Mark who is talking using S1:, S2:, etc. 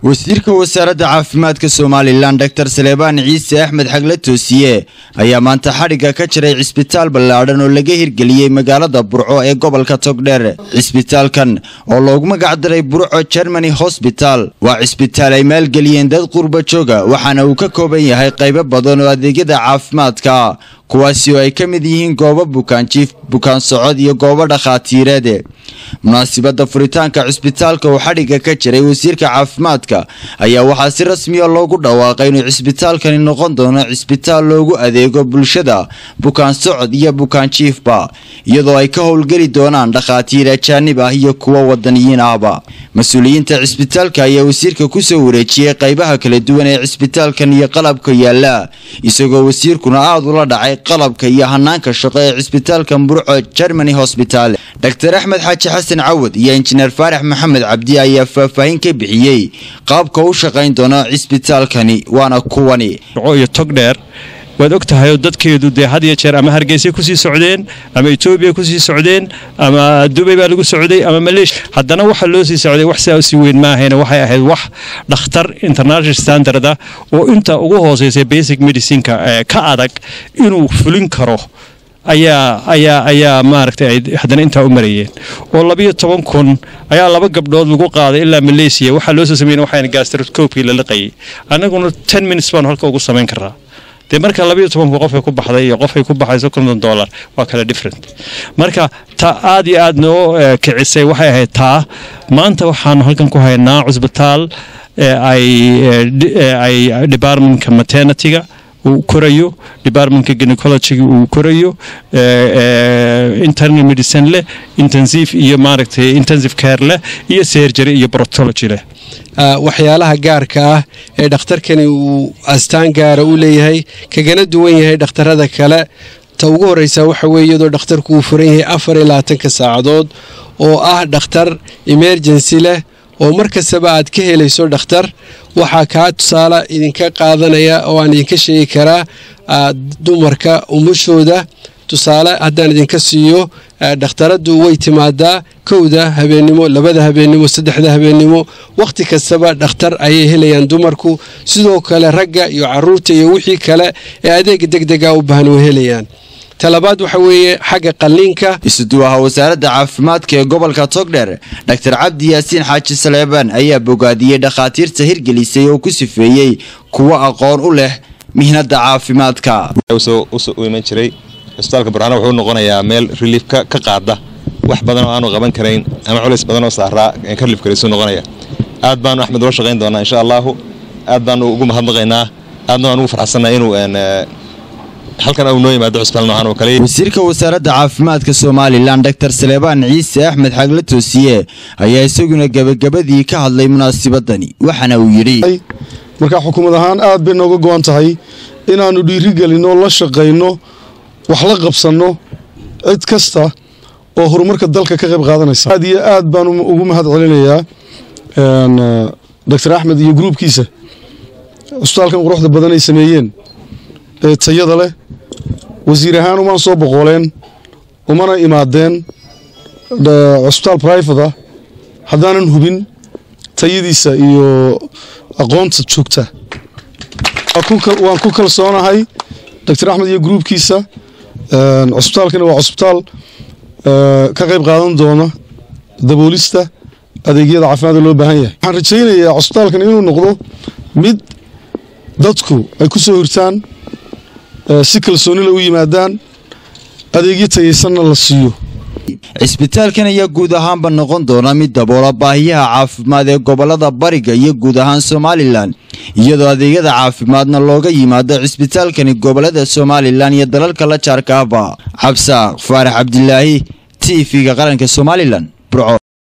S1: wasiirka wasaaradda caafimaadka Soomaaliland Dr. Saleebaan Ciise Axmed Xagle Toosiye ayaa maanta xariga ka jiray cisbitaal ballaadhan oo laga hirgeliyay magaalada Burco ee gobolka Togdheer. Cisbitaalkan oo loogu magac daray Burco Germany Hospital waa cisbitaal ay maalgeliyeen dad qurba jooga waxaana uu ka kooban yahay qaybo badan oo adeegyada caafimaadka kuwaasi oo ay ka mid yihiin goobo bukaan jiif, bukaan socod iyo goobo dhakhaatiireed. munaasabada furitaanka cisbitaalka oo xariga ka jiray wasiirka caafimaadka ayaa waxaa si rasmi ah loogu dhawaaqay inuu cisbitaalkani noqon doono cisbitaal loogu adeego bulshada bukaan socod iyo bukaan jiifba iyadoo ay ka howlgeli doonaan dhakhaatiir ajaanib ah iyo kuwa wadaniyiin ahba. mas'uuliyiinta cisbitaalka ayaa wasiirka ku soo wareejiyay qaybaha kala duwan ee cisbitaalkan iyo qalabka yaala isagoo wasiirkuna aad ula dhacay qalabka iyo hanaanka shaqo ee cisbitaalka Burco Germany Hospital. Dr. Axmed Xaaji Xasan Cawad iyo Injineer Faarax Maxamed Cabdi ayaa faahfaahin ka bixiyay qaabka uu shaqayn doono cisbitaalkani waana kuwani
S2: iyo Togdheer waad ogtahay dadkeedu had iyo jeer ama Hargeysa ku sii socdeen ama Itoobiya ku sii socdeen ama Dubai baa lagu socday ama Malaysia haddana waxa loo sii socday wax si weyn ma ahayn waxay ahayd wax dhakhtar international standard ah oo inta ugu hooseysay basic medicine ka adag inuu fulin karo ayaa maaragtay haddana inta u marayeen oo 12,000 ayaa laba gabdhood lagu qaaday ilaa Malaysia waxa loo soo sameeyay waxaan gastroscopy la laqay anaguna 10 minutes baan halka ugu sameyn karaa de marka 12 qof ay ku baxday iyo qof ay ku baxayso $50 waa kala different marka ta aad iyo aad noo kicisay waxay ahayd taa maanta waxaan halkan ku haynaa cisbitaal ay departmentka maternity-ga uu korayo departmentka gynecology uu korayo internal medicine leh intensive iyo maaragtay intensive care leh iyo surgery iyo proctology leh
S3: waxyaalaha gaarka ah ee dhakhtarkani uu astaan gaar u leeyahay kagana duwan yahay dhakhtarada kale ta ugu horeysa waxa weeye iyadoo dhakhtarku uu furan yahay 24 saacadood oo ah dhakhtar emergency leh oo markastaba aad ka helayso dhakhtar waxa ka tusaale idinka qaadanaya oo aan idinka sheegi karaa dumarka umushooda tusaale haddaan idinka siiyo dhakhtaradu way timaadaa 1 habeenimo 2 habeenimo 3 habeenimo waqti kastaba dhakhtar ayay helayaan dumarku sidoo kale ragga iyo caruurta iyo wixii kale ee adeeg degdeg ah u baahan way helayaan. talabaad waxa weeye xagga qalliinka
S1: isuduwaha wasaaradda caafimaadka ee gobolka Togdheer Dr. Cabdi Yaasiin Xaaji Saleebaan ayaa bogaadiyay dhakhaatiirta hirgelisay oo ku sifeeyay kuwa aqoon u leh mihnada caafimaadka
S4: u iman jiray isbitaalka Burco wuxuu noqonayaa meel relief ka qaada wax badan oo aanu qaban karayn ama culays badan oo saaraa ka relief kariso noqonaya aad baan Axmed loo shaqayn doonaa insha Allah aad baan ugu mahadnaqaynaa aadna waan ugu faraxsanahay inuu halkan uu noo yimaado cisbitaal noocan oo kale.
S1: wasiirka wasaaradda caafimaadka Soomaaliland Dr. Saleebaan Ciise Axmed Xagle Toosiye ayaa isaguna gabagabadii ka hadlay munaasabadani waxana uu yiri
S5: marka xukuumad ahaan aad bay nooga go'an tahay inaanu dhiirigelino la shaqeyno wax la qabsano cid kasta oo horumarka dalka ka qayb qaadanaysa aad iyo aad baan ugu mahad celinayaa Dr. Axmed iyo groupkiisa cisbitaalkan quruxda badan ay sameeyeen tayada leh wasiir ahaan uma soo boqoleen umana imaadeen cisbitaal private ah hadaanan hubin tayadiisa iyo aqoonta joogta waan ku kalsoonahay Dr. Axmed iyo groupkiisa cisbitaalkan waa cisbitaal ka qayb qaadan doona daboolista adeegyada caafimaadka loo baahan yahay waxaan rajaynayaa cisbitaalkan inuu noqdo mid dadku ay ku soo hirtaan si kalsooni la u yimaadaan adeegyo tayeysanna la siiyo.
S1: cisbitaalkan ayaa guud ahaanba noqon doona mid daboola baahiyaha caafimaad ee gobolada bariga iyo guud ahaan Soomaaliland iyadoo adeegyada caafimaadna looga yimaado cisbitaalkani gobolada Soomaaliland iyo dalalka la jaarka ah. Cabsaaq Faarax Cabdilaahi TV-ga qaranka Soomaaliland Burco.